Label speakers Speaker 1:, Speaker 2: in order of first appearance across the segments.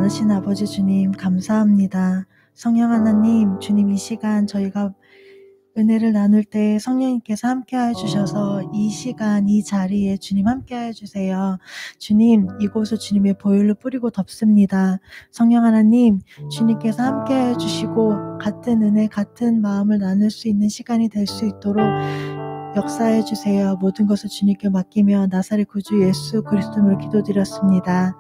Speaker 1: 전능하신 아버지 주님 감사합니다. 성령 하나님, 주님 이 시간 저희가 은혜를 나눌 때 성령님께서 함께하여 주셔서 이 시간 이 자리에 주님 함께하여 주세요. 주님, 이곳을 주님의 보혈로 뿌리고 덮습니다. 성령 하나님, 주님께서 함께하여 주시고 같은 은혜 같은 마음을 나눌 수 있는 시간이 될 수 있도록 역사해 주세요. 모든 것을 주님께 맡기며 나사렛 구주 예수 그리스도로 기도드렸습니다.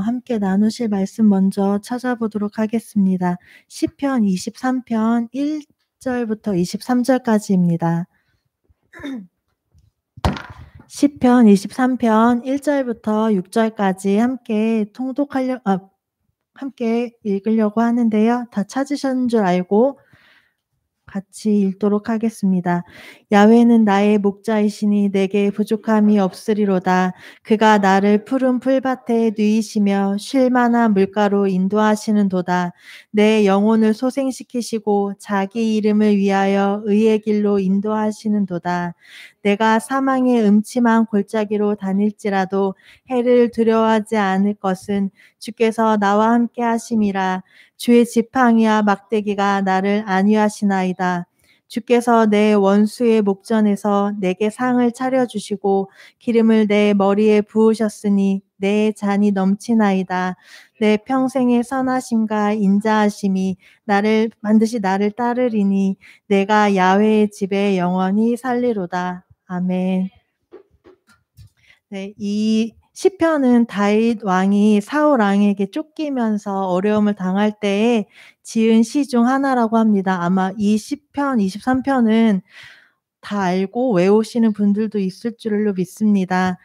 Speaker 1: 함께 나누실 말씀 먼저 찾아보도록 하겠습니다. 시편 23편 1절부터 23절까지입니다. 시편 23편 1절부터 6절까지 함께 읽으려고 하는데요. 다 찾으셨는 줄 알고 같이 읽도록 하겠습니다. 야훼는 나의 목자이시니 내게 부족함이 없으리로다. 그가 나를 푸른 풀밭에 누이시며 쉴 만한 물가로 인도하시는도다. 내 영혼을 소생시키시고 자기 이름을 위하여 의의 길로 인도하시는도다. 내가 사망의 음침한 골짜기로 다닐지라도 해를 두려워하지 않을 것은 주께서 나와 함께 하심이라. 주의 지팡이와 막대기가 나를 안위하시나이다. 주께서 내 원수의 목전에서 내게 상을 차려주시고 기름을 내 머리에 부으셨으니 내 잔이 넘치나이다. 내 평생의 선하심과 인자하심이 반드시 나를 따르리니 내가 야훼의 집에 영원히 살리로다. 아멘. 네, 이 시편은 다윗 왕이 사울 왕에게 쫓기면서 어려움을 당할 때에 지은 시 중 하나라고 합니다. 아마 이 시편 23편은 다 알고 외우시는 분들도 있을 줄로 믿습니다.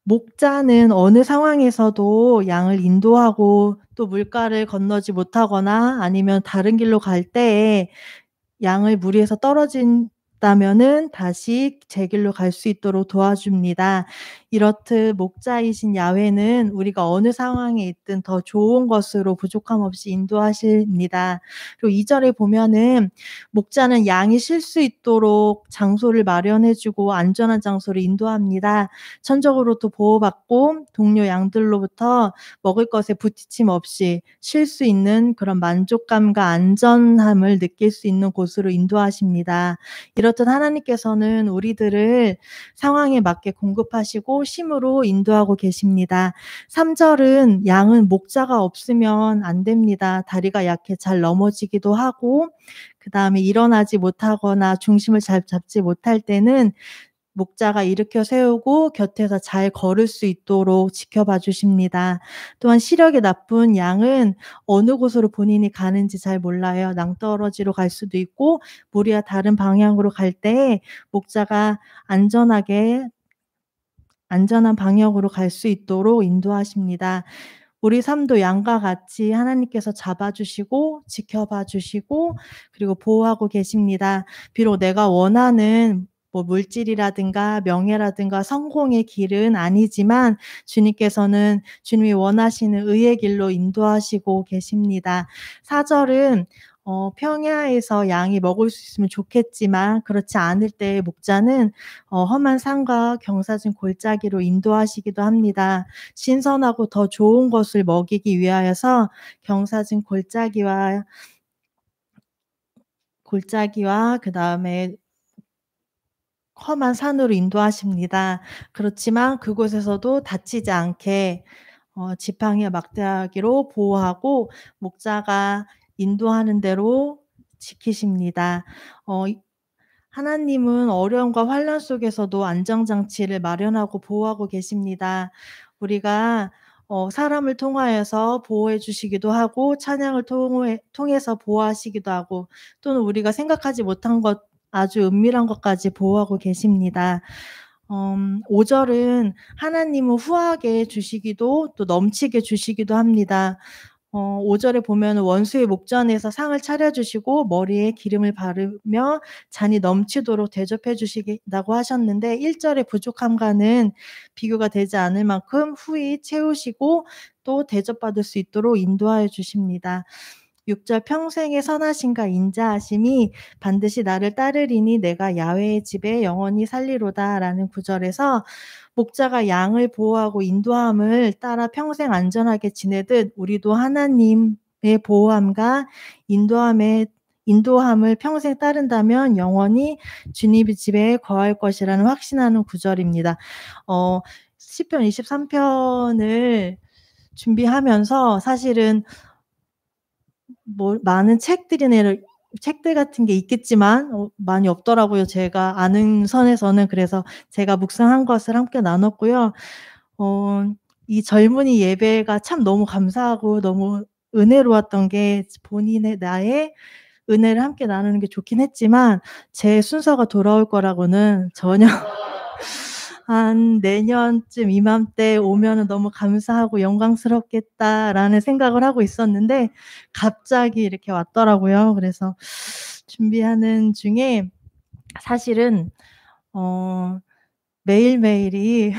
Speaker 1: 목자는 어느 상황에서도 양을 인도하고 또 물가를 건너지 못하거나 아니면 다른 길로 갈 때에 양을 무리해서 떨어진다면은 다시 제 길로 갈 수 있도록 도와줍니다. 이렇듯 목자이신 야훼는 우리가 어느 상황에 있든 더 좋은 것으로 부족함 없이 인도하십니다. 그리고 2절에 보면은 목자는 양이 쉴 수 있도록 장소를 마련해주고 안전한 장소를 인도합니다. 천적으로도 보호받고 동료 양들로부터 먹을 것에 부딪힘 없이 쉴 수 있는 그런 만족감과 안전함을 느낄 수 있는 곳으로 인도하십니다. 이렇듯 하나님께서는 우리들을 상황에 맞게 공급하시고 심으로 인도하고 계십니다. 3절은 양은 목자가 없으면 안 됩니다. 다리가 약해 잘 넘어지기도 하고 그 다음에 일어나지 못하거나 중심을 잘 잡지 못할 때는 목자가 일으켜 세우고 곁에서 잘 걸을 수 있도록 지켜봐 주십니다. 또한 시력이 나쁜 양은 어느 곳으로 본인이 가는지 잘 몰라요. 낭떠러지로 갈 수도 있고 무리와 다른 방향으로 갈 때 목자가 안전한 방향으로 갈 수 있도록 인도하십니다. 우리 삶도 양과 같이 하나님께서 잡아주시고 지켜봐 주시고 그리고 보호하고 계십니다. 비록 내가 원하는 물질이라든가 명예라든가 성공의 길은 아니지만 주님께서는 주님이 원하시는 의의 길로 인도하시고 계십니다. 4절은 평야에서 양이 먹을 수 있으면 좋겠지만 그렇지 않을 때 목자는 험한 산과 경사진 골짜기로 인도하시기도 합니다. 신선하고 더 좋은 것을 먹이기 위하여서 경사진 골짜기와 그다음에 험한 산으로 인도하십니다. 그렇지만 그곳에서도 다치지 않게 지팡이와 막대기로 보호하고 목자가 인도하는 대로 지키십니다. 하나님은 어려움과 환난 속에서도 안전장치를 마련하고 보호하고 계십니다. 우리가 사람을 통하여서 보호해 주시기도 하고 찬양을 통해서 보호하시기도 하고 또는 우리가 생각하지 못한 것 아주 은밀한 것까지 보호하고 계십니다. 5절은 하나님은 후하게 주시기도 또 넘치게 주시기도 합니다. 5절에 보면 원수의 목전에서 상을 차려주시고 머리에 기름을 바르며 잔이 넘치도록 대접해 주시다고 하셨는데 1절의 부족함과는 비교가 되지 않을 만큼 후히 채우시고 또 대접받을 수 있도록 인도하여 주십니다. 6절 평생의 선하심과 인자하심이 반드시 나를 따르리니 내가 야훼의 집에 영원히 살리로다라는 구절에서 목자가 양을 보호하고 인도함을 따라 평생 안전하게 지내듯 우리도 하나님의 보호함과 인도함을 평생 따른다면 영원히 주님의 집에 거할 것이라는 확신하는 구절입니다. 시편 23편을 준비하면서 사실은 많은 책들 같은 게 있겠지만 많이 없더라고요. 제가 아는 선에서는. 그래서 제가 묵상한 것을 함께 나눴고요. 이 젊은이 예배가 참 너무 감사하고 너무 은혜로웠던 게 나의 은혜를 함께 나누는 게 좋긴 했지만 제 순서가 돌아올 거라고는 전혀 한 내년쯤 이맘때 오면은 너무 감사하고 영광스럽겠다라는 생각을 하고 있었는데 갑자기 이렇게 왔더라고요. 그래서 준비하는 중에 사실은 매일매일이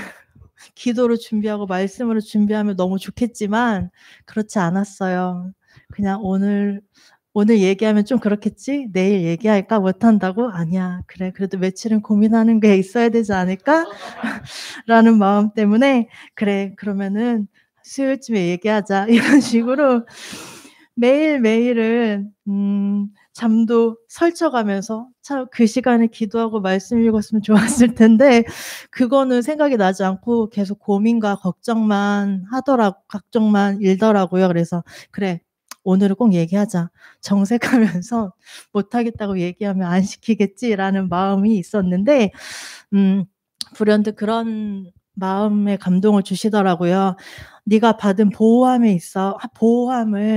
Speaker 1: 기도로 준비하고 말씀으로 준비하면 너무 좋겠지만 그렇지 않았어요. 그냥 오늘 얘기하면 좀 그렇겠지? 내일 얘기할까? 못한다고? 아니야. 그래. 그래도 며칠은 고민하는 게 있어야 되지 않을까? 라는 마음 때문에 그래. 그러면은 수요일쯤에 얘기하자. 이런 식으로 매일매일은 잠도 설쳐가면서 참 그 시간에 기도하고 말씀 읽었으면 좋았을 텐데 그거는 생각이 나지 않고 계속 고민과 걱정만 일더라고요. 그래서 그래. 오늘은 꼭 얘기하자. 정색하면서 못하겠다고 얘기하면 안 시키겠지라는 마음이 있었는데 불현듯 그런 마음에 감동을 주시더라고요. 네가 받은 보호함을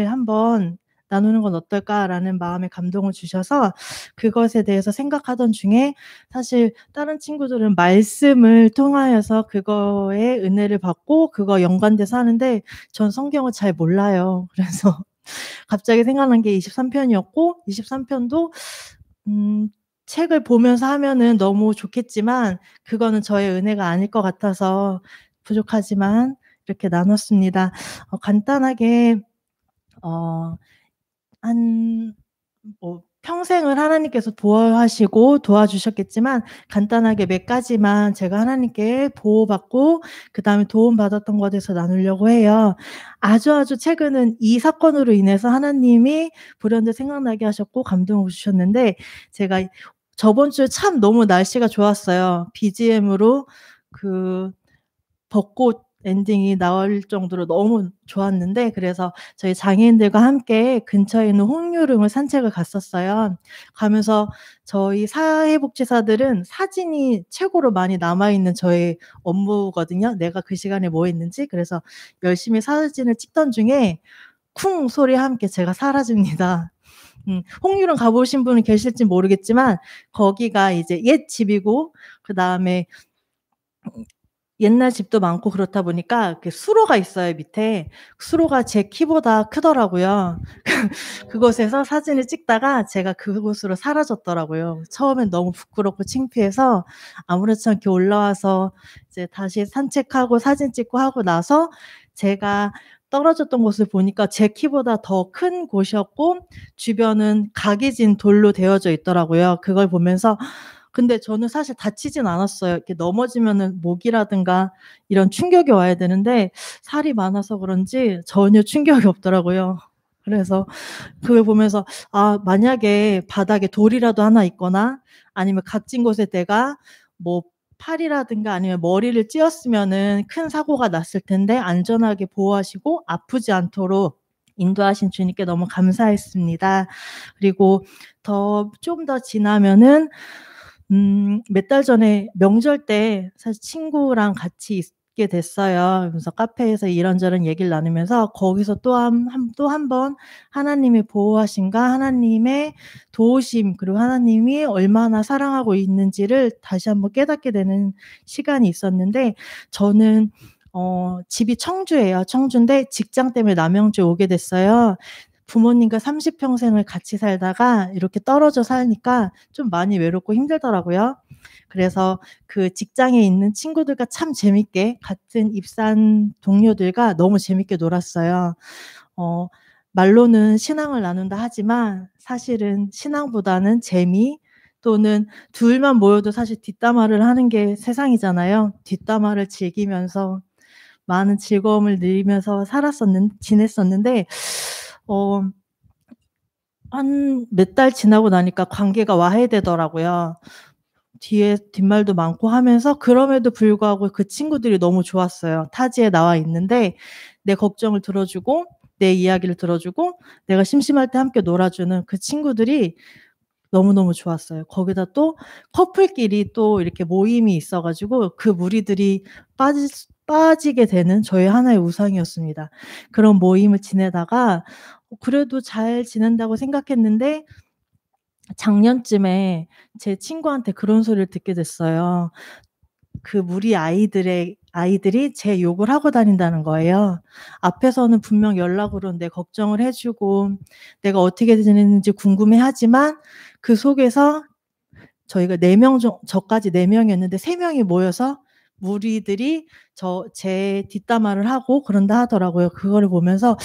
Speaker 1: 한번 나누는 건 어떨까라는 마음에 감동을 주셔서 그것에 대해서 생각하던 중에 사실 다른 친구들은 말씀을 통하여서 그거에 은혜를 받고 그거 연관돼서 하는데 전 성경을 잘 몰라요. 그래서 갑자기 생각난 게 23편이었고 23편도 책을 보면서 하면은 너무 좋겠지만 그거는 저의 은혜가 아닐 것 같아서 부족하지만 이렇게 나눴습니다. 간단하게 평생을 하나님께서 보호하시고 도와주셨겠지만 간단하게 몇 가지만 제가 하나님께 보호받고 그다음에 도움받았던 것에 대해서 나누려고 해요. 아주 최근은 이 사건으로 인해서 하나님이 불현듯 생각나게 하셨고 감동을 주셨는데 제가 저번 주에 참 너무 날씨가 좋았어요. BGM으로 그 벚꽃 엔딩이 나올 정도로 너무 좋았는데 그래서 저희 장애인들과 함께 근처에 있는 홍유릉을 산책을 갔었어요. 가면서 저희 사회복지사들은 사진이 최고로 많이 남아있는 저의 업무거든요. 내가 그 시간에 뭐 했는지. 그래서 열심히 사진을 찍던 중에 쿵 소리와 함께 제가 사라집니다. 홍유릉 가보신 분은 계실지 모르겠지만 거기가 이제 옛 집이고 그다음에 옛날 집도 많고 그렇다 보니까 수로가 있어요, 밑에. 수로가 제 키보다 크더라고요. 그곳에서 사진을 찍다가 제가 그곳으로 사라졌더라고요. 처음엔 너무 부끄럽고 창피해서 아무렇지 않게 올라와서 이제 다시 산책하고 사진 찍고 하고 나서 제가 떨어졌던 곳을 보니까 제 키보다 더 큰 곳이었고 주변은 각이진 돌로 되어져 있더라고요. 그걸 보면서 근데 저는 사실 다치진 않았어요. 이렇게 넘어지면은 목이라든가 이런 충격이 와야 되는데 살이 많아서 그런지 전혀 충격이 없더라고요. 그래서 그걸 보면서 만약에 바닥에 돌이라도 하나 있거나 아니면 각진 곳에 내가 뭐 팔이라든가 아니면 머리를 찧었으면은 큰 사고가 났을 텐데 안전하게 보호하시고 아프지 않도록 인도하신 주님께 너무 감사했습니다. 그리고 좀 더 지나면은 몇 달 전에 명절 때 사실 친구랑 같이 있게 됐어요. 그래서 카페에서 이런저런 얘기를 나누면서 거기서 또 한 번 하나님의 보호하심과 하나님의 도우심 그리고 하나님이 얼마나 사랑하고 있는지를 다시 한번 깨닫게 되는 시간이 있었는데 저는 집이 청주예요. 청주인데 직장 때문에 남양주에 오게 됐어요. 부모님과 30평생을 같이 살다가 이렇게 떨어져 사니까 좀 많이 외롭고 힘들더라고요. 그래서 그 직장에 있는 친구들과 참 재밌게 같은 입사한 동료들과 너무 재밌게 놀았어요. 말로는 신앙을 나눈다 하지만 사실은 신앙보다는 재미 또는 둘만 모여도 사실 뒷담화를 하는 게 세상이잖아요. 뒷담화를 즐기면서 많은 즐거움을 누리면서 지냈었는데 어 한 몇 달 지나고 나니까 관계가 와해되더라고요. 뒷말도 많고 하면서 그럼에도 불구하고 그 친구들이 너무 좋았어요. 타지에 나와 있는데 내 걱정을 들어주고 내 이야기를 들어주고 내가 심심할 때 함께 놀아주는 그 친구들이 너무너무 좋았어요. 거기다 또 커플끼리 또 이렇게 모임이 있어 가지고 그 무리들이 빠지게 되는 저의 하나의 우상이었습니다. 그런 모임을 지내다가 그래도 잘 지낸다고 생각했는데 작년쯤에 제 친구한테 그런 소리를 듣게 됐어요. 그 무리 아이들이 제 욕을 하고 다닌다는 거예요. 앞에서는 분명 연락으로 내 걱정을 해 주고 내가 어떻게 지냈는지 궁금해하지만 그 속에서 저희가 4명 저까지 4 명이었는데 3 명이 모여서 무리들이 제 뒷담화를 하고 그런다 하더라고요. 그거를 보면서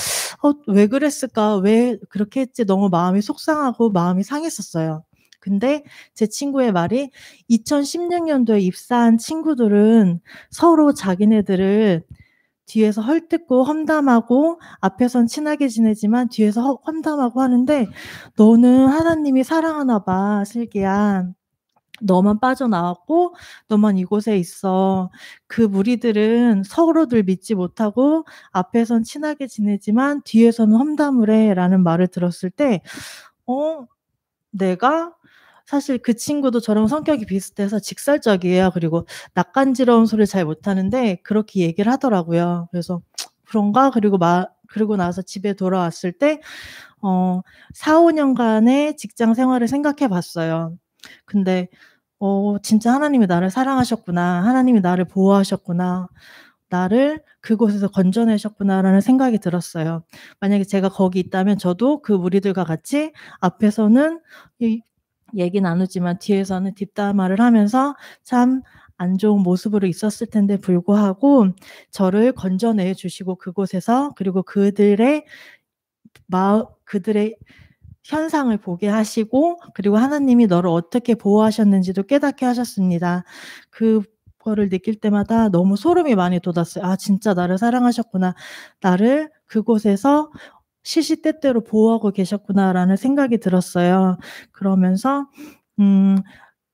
Speaker 1: '왜 그랬을까? 왜 그렇게 했지?' 너무 마음이 속상하고 마음이 상했었어요. 근데 제 친구의 말이 2016년도에 입사한 친구들은 서로 자기네들을 뒤에서 헐뜯고 험담하고 앞에선 친하게 지내지만 뒤에서 험담하고 하는데 "너는 하나님이 사랑하나 봐, 슬기야. 너만 빠져나왔고 너만 이곳에 있어. 그 무리들은 서로들 믿지 못하고 앞에선 친하게 지내지만 뒤에서는 험담을 해."라는 말을 들었을 때 어 내가 사실 그 친구도 저랑 성격이 비슷해서 직설적이에요. 그리고 낯간지러운 소리를 잘 못하는데 그렇게 얘기를 하더라고요. 그래서 '그런가?' 그러고 나서 집에 돌아왔을 때 4-5 년간의 직장 생활을 생각해 봤어요. 근데 '진짜 하나님이 나를 사랑하셨구나. 하나님이 나를 보호하셨구나. 나를 그곳에서 건져내셨구나.'라는 생각이 들었어요. 만약에 제가 거기 있다면 저도 그 무리들과 같이 앞에서는 이 얘기 나누지만 뒤에서는 뒷담화를 하면서 참 안 좋은 모습으로 있었을 텐데 불구하고 저를 건져내 주시고 그곳에서 그리고 그들의 현상을 보게 하시고 그리고 하나님이 너를 어떻게 보호하셨는지도 깨닫게 하셨습니다. 그거를 느낄 때마다 너무 소름이 많이 돋았어요. '아 진짜 나를 사랑하셨구나. 나를 그곳에서 시시때때로 보호하고 계셨구나.'라는 생각이 들었어요. 그러면서 음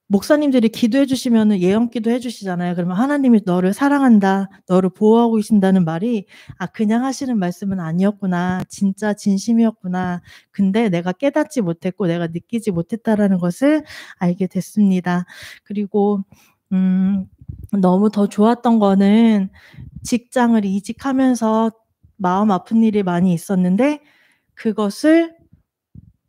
Speaker 1: 목사님들이 기도해 주시면은 예언기도 해 주시잖아요. 그러면 "하나님이 너를 사랑한다. 너를 보호하고 계신다."는 말이 '아 그냥 하시는 말씀은 아니었구나. 진짜 진심이었구나. 근데 내가 깨닫지 못했고 내가 느끼지 못했다.'라는 것을 알게 됐습니다. 그리고 음 너무 더 좋았던 거는 직장을 이직하면서 마음 아픈 일이 많이 있었는데 그것을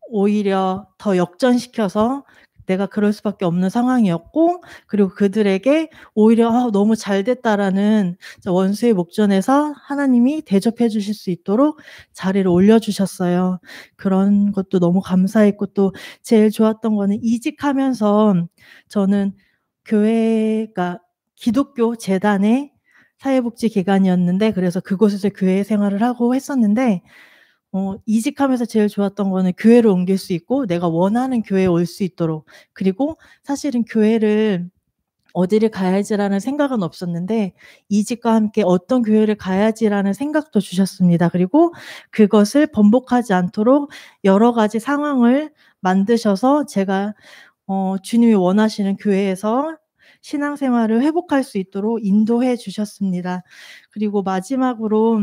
Speaker 1: 오히려 더 역전시켜서 내가 그럴 수밖에 없는 상황이었고 그리고 그들에게 오히려 '아 너무 잘 됐다.'라는 원수의 목전에서 하나님이 대접해 주실 수 있도록 자리를 올려 주셨어요. 그런 것도 너무 감사했고 또 제일 좋았던 거는 이직하면서 저는 교회가 기독교 재단의 사회복지 기관이었는데 그래서 그곳에서 교회 생활을 하고 했었는데 이직하면서 제일 좋았던 거는 교회를 옮길 수 있고 내가 원하는 교회에 올 수 있도록 그리고 사실은 교회를 어디를 가야지라는 생각은 없었는데 이직과 함께 '어떤 교회를 가야지.'라는 생각도 주셨습니다. 그리고 그것을 번복하지 않도록 여러 가지 상황을 만드셔서 제가 주님이 원하시는 교회에서 신앙생활을 회복할 수 있도록 인도해 주셨습니다. 그리고 마지막으로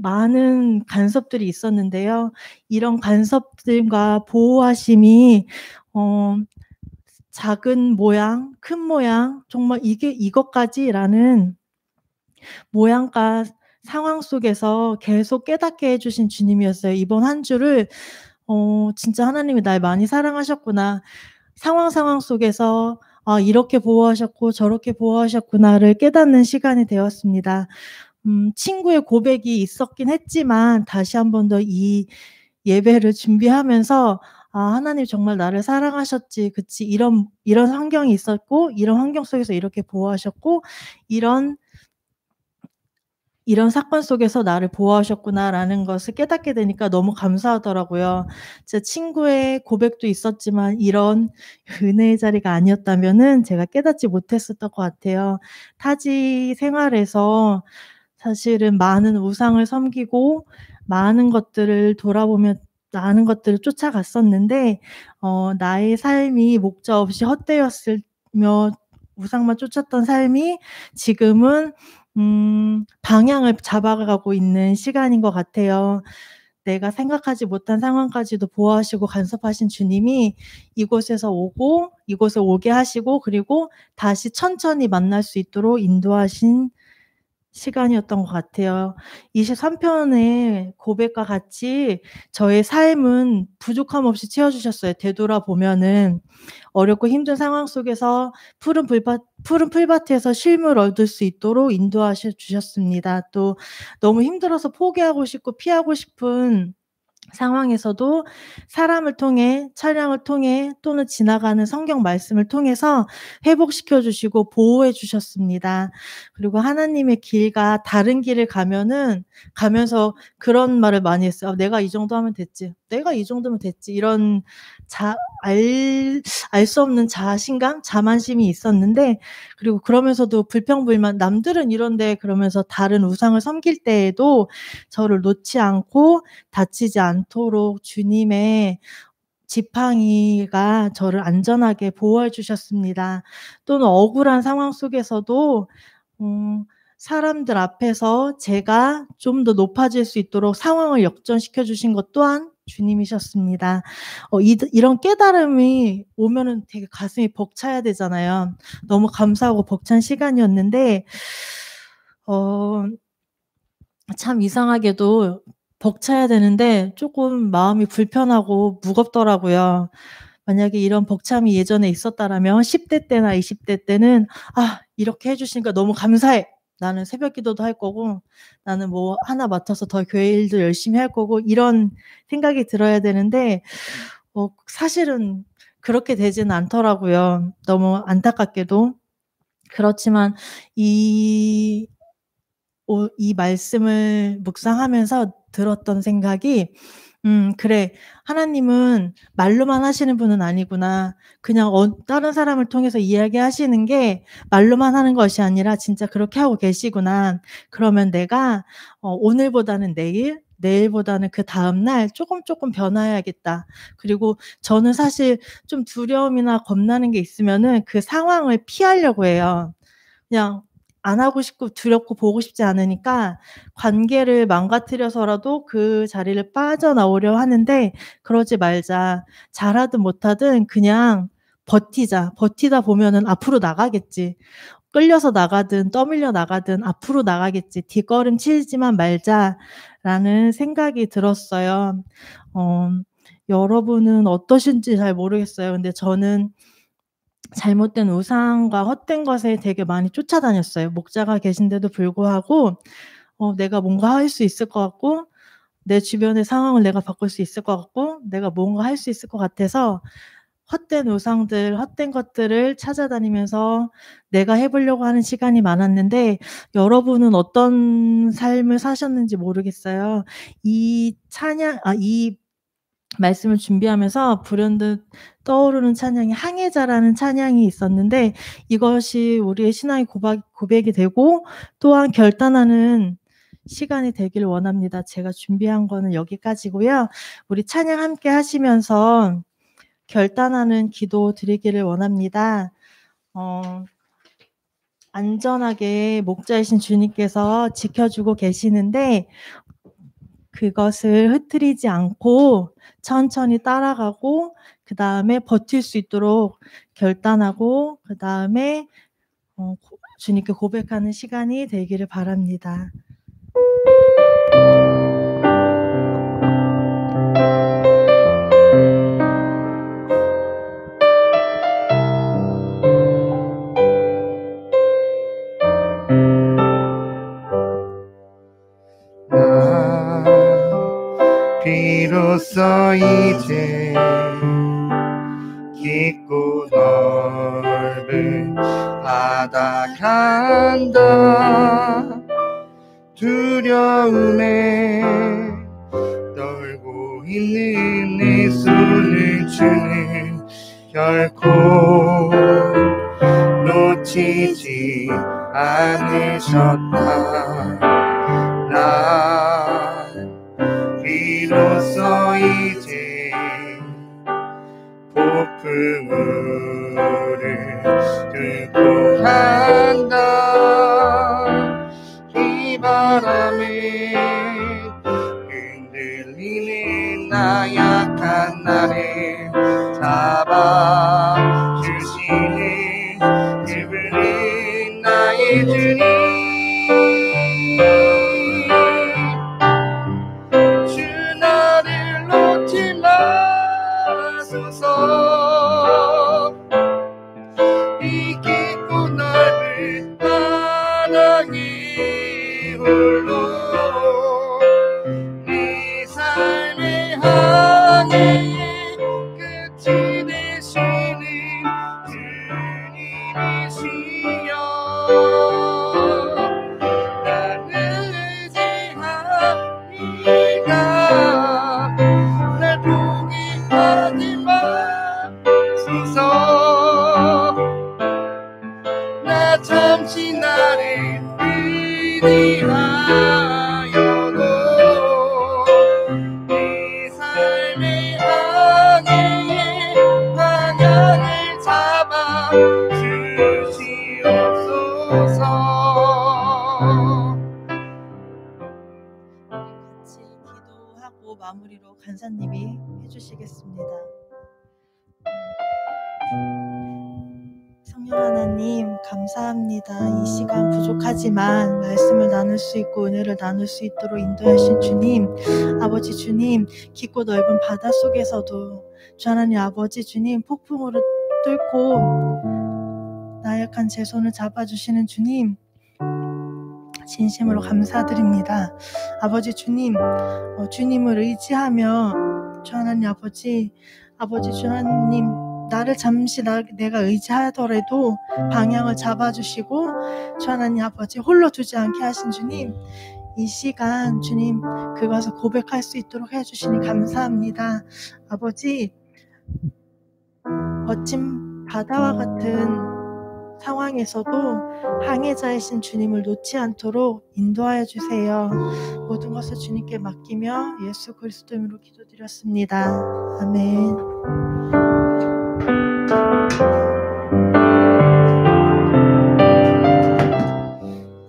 Speaker 1: 많은 간섭들이 있었는데요. 이런 간섭들과 보호하심이 어 작은 모양, 큰 모양, 정말 '이게 이것까지?'라는 모양과 상황 속에서 계속 깨닫게 해 주신 주님이었어요. 이번 한 주를 진짜 '하나님이 날 많이 사랑하셨구나. 상황 속에서 아 이렇게 보호하셨고 저렇게 보호하셨구나.'를 깨닫는 시간이 되었습니다. 친구의 고백이 있었긴 했지만 다시 한 번 더 이 예배를 준비하면서 '아 하나님 정말 나를 사랑하셨지. 그치. 이런 환경이 있었고 이런 환경 속에서 이렇게 보호하셨고 이런 이런 사건 속에서 나를 보호하셨구나라는 것을 깨닫게 되니까 너무 감사하더라고요. 제 친구의 고백도 있었지만 이런 은혜의 자리가 아니었다면은 제가 깨닫지 못했었던 것 같아요. 타지 생활에서 사실은 많은 우상을 섬기고 많은 것들을 돌아보며 많은 것들을 쫓아갔었는데 나의 삶이 목적 없이 헛되었으며 우상만 쫓았던 삶이 지금은 방향을 잡아가고 있는 시간인 것 같아요. 내가 생각하지 못한 상황까지도 보호하시고 간섭하신 주님이 이곳에서 오고 이곳에 오게 하시고 그리고 다시 천천히 만날 수 있도록 인도하신 시간이었던 것 같아요. 23편의 고백과 같이 저의 삶은 부족함 없이 채워주셨어요. 되돌아보면은 어렵고 힘든 상황 속에서 푸른 풀밭에서 쉼을 얻을 수 있도록 인도하셔 주셨습니다. 또 너무 힘들어서 포기하고 싶고 피하고 싶은 상황에서도 사람을 통해 차량을 통해 또는 지나가는 성경 말씀을 통해서 회복시켜 주시고 보호해 주셨습니다. 그리고 하나님의 길과 다른 길을 가면서 그런 말을 많이 했어요. '내가 이 정도 하면 됐지. 내가 이 정도면 됐지.' 이런 알 수 없는 자신감, 자만심이 있었는데 그리고 그러면서도 불평불만 '남들은 이런데.' 그러면서 다른 우상을 섬길 때에도 저를 놓지 않고 다치지 않도록 주님의 지팡이가 저를 안전하게 보호해 주셨습니다. 또는 억울한 상황 속에서도 사람들 앞에서 제가 좀 더 높아질 수 있도록 상황을 역전시켜 주신 것 또한 주님이셨습니다. 이런 깨달음이 오면은 되게 가슴이 벅차야 되잖아요. 너무 감사하고 벅찬 시간이었는데 참 이상하게도 벅차야 되는데 쪼끔 마음이 불편하고 무겁더라고요. 만약에 이런 벅참이 예전에 있었다라면 10대 때나 20대 때는 '아 이렇게 해 주시니까 너무 감사해. 나는 새벽 기도도 할 거고 나는 뭐 하나 맡아서 더 교회 일도 열심히 할 거고.' 이런 생각이 들어야 되는데 사실은 그렇게 되지는 않더라고요, 너무 안타깝게도. 그렇지만 이 이 말씀을 묵상하면서 들었던 생각이 '그래. 하나님은 말로만 하시는 분은 아니구나. 그냥 다른 사람을 통해서 이야기하시는 게 말로만 하는 것이 아니라 진짜 그렇게 하고 계시구나. 그러면 내가 오늘보다는 내일, 내일보다는 그다음 날 쪼끔 변화해야겠다.' 그리고 저는 사실 좀 두려움이나 겁나는 게 있으면은 그 상황을 피하려고 해요. 그냥 안 하고 싶고 두렵고 보고 싶지 않으니까 관계를 망가뜨려서라도 그 자리를 빠져나오려 하는데 그러지 말자. 잘하든 못하든 그냥 버티자. 버티다 보면은 앞으로 나가겠지. 끌려서 나가든 떠밀려 나가든 앞으로 나가겠지. '뒷걸음치지만 말자.'라는 생각이 들었어요. 어 여러분은 어떠신지 잘 모르겠어요. 근데 저는 잘못된 우상과 헛된 것에 되게 많이 쫓아다녔어요. 목자가 계신데도 불구하고 내가 뭔가 할 수 있을 것 같고 내 주변의 상황을 내가 바꿀 수 있을 것 같고 내가 뭔가 할 수 있을 것 같아서 헛된 우상들, 헛된 것들을 찾아다니면서 내가 해 보려고 하는 시간이 많았는데 여러분은 어떤 삶을 사셨는지 모르겠어요. 이 말씀을 준비하면서 불현듯 떠오르는 찬양이 항해자라는 찬양이 있었는데 이것이 우리의 신앙의 고백이 되고 또한 결단하는 시간이 되기를 원합니다. 제가 준비한 거는 여기까지고요. 우리 찬양 함께 하시면서 결단하는 기도 드리기를 원합니다. 어 안전하게 목자이신 주님께서 지켜주고 계시는데 그것을 흐트리지 않고 천천히 따라가고 그다음에 버틸 수 있도록 결단하고 그다음에 주님께 고백하는 시간이 되기를 바랍니다.
Speaker 2: 비로소 이제 깊고 넓은 바다 간다 두려움에 떨고 있는 내 손을 주는 결코 놓치지 않으셨다. 나 비로소 이제 폭풍우를 뚫고 한다. 이 바람에 흔들리는 나 약한 나를 잡아주시는 그분은 나의 주님. 주 나를 놓지 마소서. 이 깊고 넓은 바다에 홀로 내 삶의 항해의 끝이 되시는 주님이시여. 나는 의지하니까 날 포기하지 마소서. 나 잠시 나를 의지하여도 내 삶의 항해의 방향을 잡아 주시옵소서.
Speaker 1: 같이 기도하고 마무리로 간사님이 해주시겠습니다. 성령 하나님 감사합니다. 이 시간 부족하지만 말씀을 나눌 수 있고 은혜를 나눌 수 있도록 인도하신 주님, 아버지 주님, 깊고 넓은 바다 속에서도 주 하나님 아버지 주님 폭풍우를 뚫고 나약한 제 손을 잡아주시는 주님, 진심으로 감사드립니다. 아버지 주님, 주님을 의지하며 주 하나님 아버지 주 하나님 나를 잠시 내가 의지하더라도 방향을 잡아주시고 주 하나님 아버지 홀로 두지 않게 하신 주님, 이 시간 주님 그것을 고백할 수 있도록 해주시니 감사합니다. 아버지, 멋진 바다와 같은 상황에서도 항해자이신 주님을 놓지 않도록 인도하여 주세요. 모든 것을 주님께 맡기며 예수 그리스도 이름으로 기도드렸습니다. 아멘.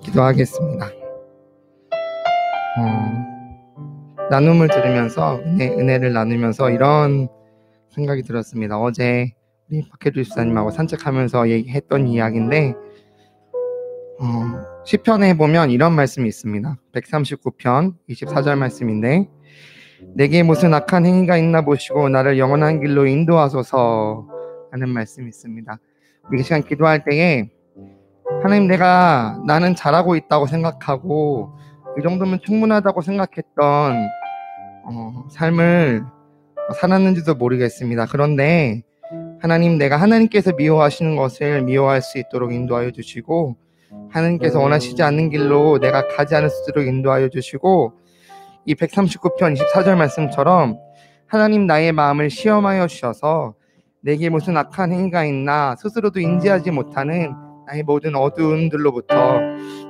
Speaker 2: 기도하겠습니다. 나눔을 들으면서 은혜를 나누면서 이런 생각이 들었습니다. 어제 우리 박혜주 집사님하고 산책하면서 했던 이야기인데, 시편에 보면 이런 말씀이 있습니다. 139편 24절 말씀인데, 내게 무슨 악한 행위가 있나 보시고 나를 영원한 길로 인도하소서 하는 말씀이 있습니다. 이 시간 기도할 때에 하나님, 나는 잘하고 있다고 생각하고 이 정도면 충분하다고 생각했던 삶을 살았는지도 모르겠습니다. 그런데 하나님, 내가 하나님께서 미워하시는 것을 미워할 수 있도록 인도하여 주시고, 하나님께서 원하시지 않는 길로 내가 가지 않을 수 있도록 인도하여 주시고, 이 139편 24절 말씀처럼 하나님, 나의 마음을 시험하여 주셔서 내게 무슨 악한 행위가 있나 스스로도 인지하지 못하는 나의 모든 어두움들로부터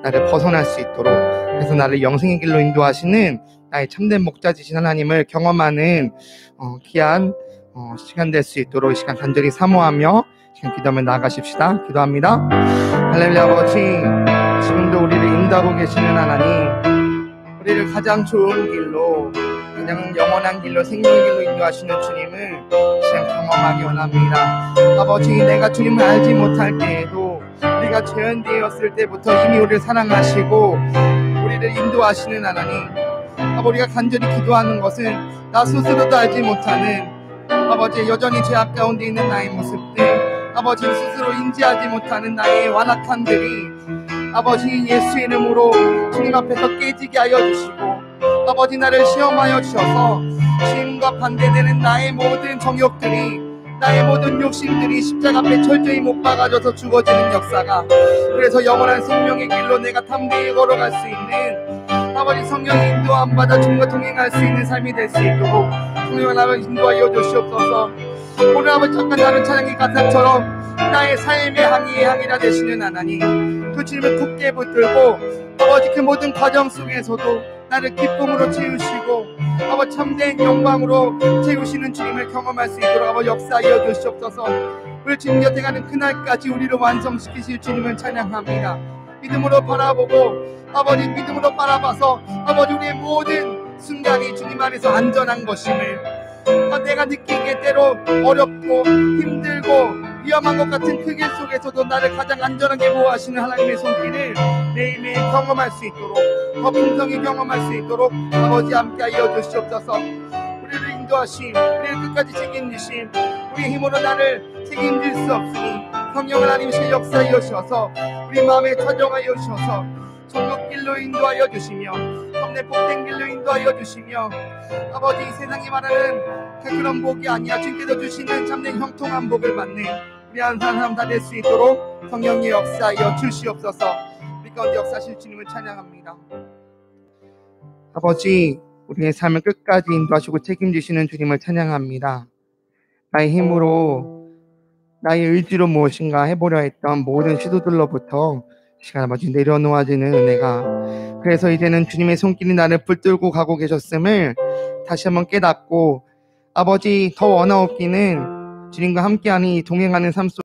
Speaker 2: 나를 벗어날 수 있도록, 그래서 나를 영생의 길로 인도하시는 나의 참된 목자지신 하나님을 경험하는 귀한 시간 될 수 있도록 이 시간 간절히 사모하며 시간 기도하며 나아가십시다. 기도합니다. 할렐루야. 아버지, 지금도 우리를 인도하고 계시는 하나님, 우리를 가장 좋은 길로, 가장 영원한 길로, 생명의 길로 인도하시는 주님을 시간 경험하기 원합니다. 아버지, 내가 주님을 알지 못할 때에도, 우리가 죄인되었을 때부터 이미 우리를 사랑하시고 우리를 인도하시는 하나님, 우리가 간절히 기도하는 것은 나 스스로도 알지 못하는 아버지 여전히 죄악 가운데 있는 나의 모습들, 아버지 스스로 인지하지 못하는 나의 완악함들이 아버지 예수의 이름으로 주님 앞에서 깨지게 하여 주시고, 아버지 나를 시험하여 주셔서 주님과 반대되는 나의 모든 정욕들이, 나의 모든 욕심들이 십자가 앞에 철저히 못 박아져서 죽어지는 역사가, 그래서 영원한 생명의 길로 내가 담대히 걸어갈 수 있는 아버지 성령의 인도함 받아 주님과 동행할 수 있는 삶이 될 수 있도록 성령을 아버지 인도하여 주시옵소서. 오늘 아버지 잠깐 다른 찬양의 가사처럼 나의 삶의 항의의 항이라 되시는 하나님, 그 주님을 굳게 붙들고 아버지 그 모든 과정 속에서도 나를 기쁨으로 채우시고 아버지 참된 영광으로 채우시는 주님을 경험할 수 있도록 아버지 역사하여 주시옵소서. 우리 주님 곁에 가는 그날까지 우리를 완성시키실 주님을 찬양합니다. 믿음으로 바라보고 아버지 믿음으로 바라봐서 아버지 우리의 모든 순간이 주님 안에서 안전한 것임을, 내가 느끼기에 때로 어렵고 힘들고 위험한 것 같은 그 길 속에서도 나를 가장 안전하게 보호하시는 하나님의 손길을 매일매일 경험할 수 있도록, 더 풍성히 경험할 수 있도록 아버지 함께하여 주시옵소서. 우리를 인도하심, 우리를 끝까지 책임지심, 우리의 힘으로 나를 책임질 수 없으니 성령 하나님의 역사하여 주셔서 우리 마음에 찾아가여 주셔서 천국길로 인도하여 주시며 성내 복된 길로 인도하여 주시며 아버지 이 세상이 말하는 그런 복이 아니야 주님께서 주시는 참된 형통한 복을 받는 우리 한 사람 다 될 수 있도록 성령의 역사하여 주시옵소서. 우리 가운데 역사하실 주님을 찬양합니다. 아버지 우리의 삶을 끝까지 인도하시고 책임지시는 주님을 찬양합니다. 나의 힘으로 나의 의지로 무엇인가 해보려 했던 모든 시도들로부터 시간 아버지 내려놓아지는 은혜가, 그래서 이제는 주님의 손길이 나를 붙들고 가고 계셨음을 다시 한번 깨닫고 아버지 더 원하옵기는 주님과 함께하니 동행하는 삶 속